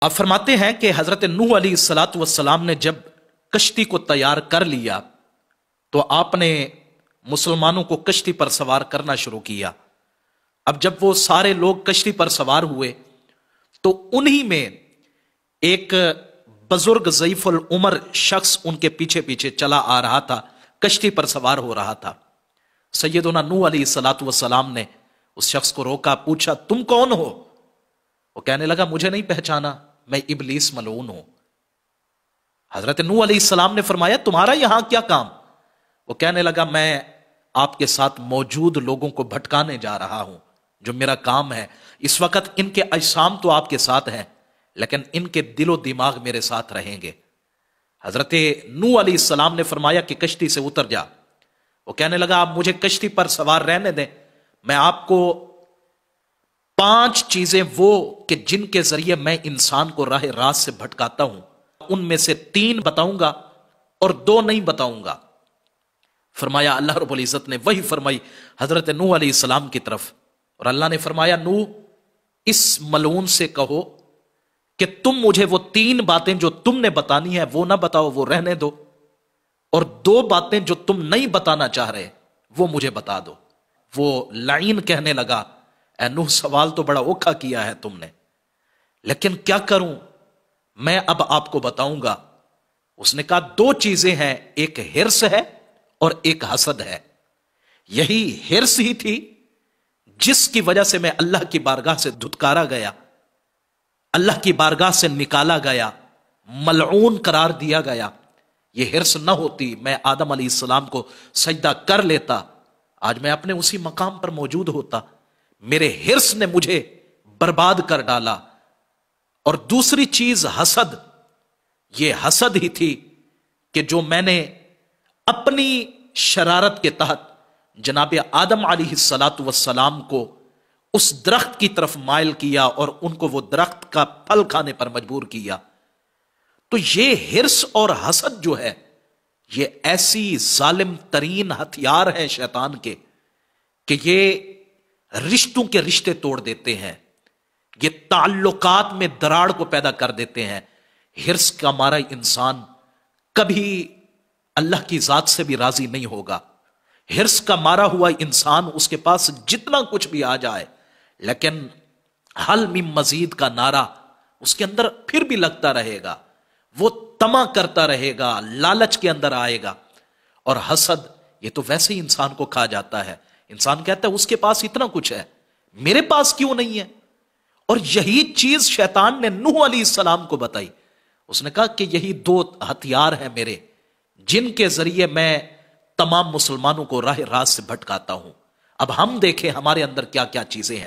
आप फरमाते हैं कि हजरत नूह अलैहिस्सलातु वस्सलाम ने जब कश्ती को तैयार कर लिया तो आपने मुसलमानों को कश्ती पर सवार करना शुरू किया। अब जब वो सारे लोग कश्ती पर सवार हुए तो उन्हीं में एक बुजुर्ग ज़ईफुल उमर शख्स उनके पीछे पीछे चला आ रहा था, कश्ती पर सवार हो रहा था। सैयदुना नूह अलैहिस्सलातु वस्सलाम ने उस शख्स को रोका, पूछा तुम कौन हो? वो कहने लगा मुझे नहीं पहचाना, मैं इब्लीस मलऊन हूं। हजरत नूह अलैहिस्सलाम ने फरमाया तुम्हारा यहां क्या काम? वो कहने लगा मैं आपके साथ मौजूद लोगों को भटकाने जा रहा हूं, जो मेरा काम है। इस वक्त इनके अजसाम तो आपके साथ हैं लेकिन इनके दिलो दिमाग मेरे साथ रहेंगे। हजरत नूह अलैहिस्सलाम ने फरमाया कि कश्ती से उतर जा। वो कहने लगा आप मुझे कश्ती पर सवार रहने दें, मैं आपको 5 चीजें वो कि जिनके जरिए मैं इंसान को राह रास्त से भटकाता हूं, उनमें से 3 बताऊंगा और 2 नहीं बताऊंगा। फरमाया अल्लाह रब्बुल इज्जत ने वही फरमाई हजरत नूह अलैहिस्सलाम की तरफ, और अल्लाह ने फरमाया नूह इस मलऊन से कहो कि तुम मुझे वो 3 बातें जो तुमने बतानी है वो ना बताओ, वो रहने दो, और 2 बातें जो तुम नहीं बताना चाह रहे वो मुझे बता दो। वो लाइन कहने लगा ऐ नूह सवाल तो बड़ा औखा किया है तुमने, लेकिन क्या करूं, मैं अब आपको बताऊंगा। उसने कहा 2 चीजें हैं, एक हिर्स है और एक हसद है। यही हिर्स ही थी जिसकी वजह से मैं अल्लाह की बारगाह से धुतकारा गया, अल्लाह की बारगाह से निकाला गया, मलऊन करार दिया गया। ये हिर्स न होती मैं आदम अलैहिस्सलाम को सजदा कर लेता, आज मैं अपने उसी मकाम पर मौजूद होता। मेरे हिर्स ने मुझे बर्बाद कर डाला। और दूसरी चीज हसद, ये हसद ही थी कि जो मैंने अपनी शरारत के तहत जनाब आदम अलैहिस्सलातु वस्सलाम को उस दरख्त की तरफ माइल किया और उनको वो दरख्त का फल खाने पर मजबूर किया। तो ये हिर्स और हसद जो है ये ऐसी जालिम तरीन हथियार हैं शैतान के कि ये रिश्तों के रिश्ते तोड़ देते हैं, ये ताल्लुकात में दरार को पैदा कर देते हैं। हिर्स का मारा इंसान कभी अल्लाह की जात से भी राजी नहीं होगा। हिर्स का मारा हुआ इंसान उसके पास जितना कुछ भी आ जाए लेकिन हल मिन मजीद का नारा उसके अंदर फिर भी लगता रहेगा, वो तमा करता रहेगा, लालच के अंदर आएगा। और हसद ये तो वैसे ही इंसान को खा जाता है। इंसान कहता है उसके पास इतना कुछ है, मेरे पास क्यों नहीं है? और यही चीज शैतान ने नूह अलैहिस्सलाम को बताई। उसने कहा कि यही 2 हथियार हैं मेरे, जिनके जरिए मैं तमाम मुसलमानों को राह रास्त से भटकाता हूं। अब हम देखें हमारे अंदर क्या क्या चीजें हैं।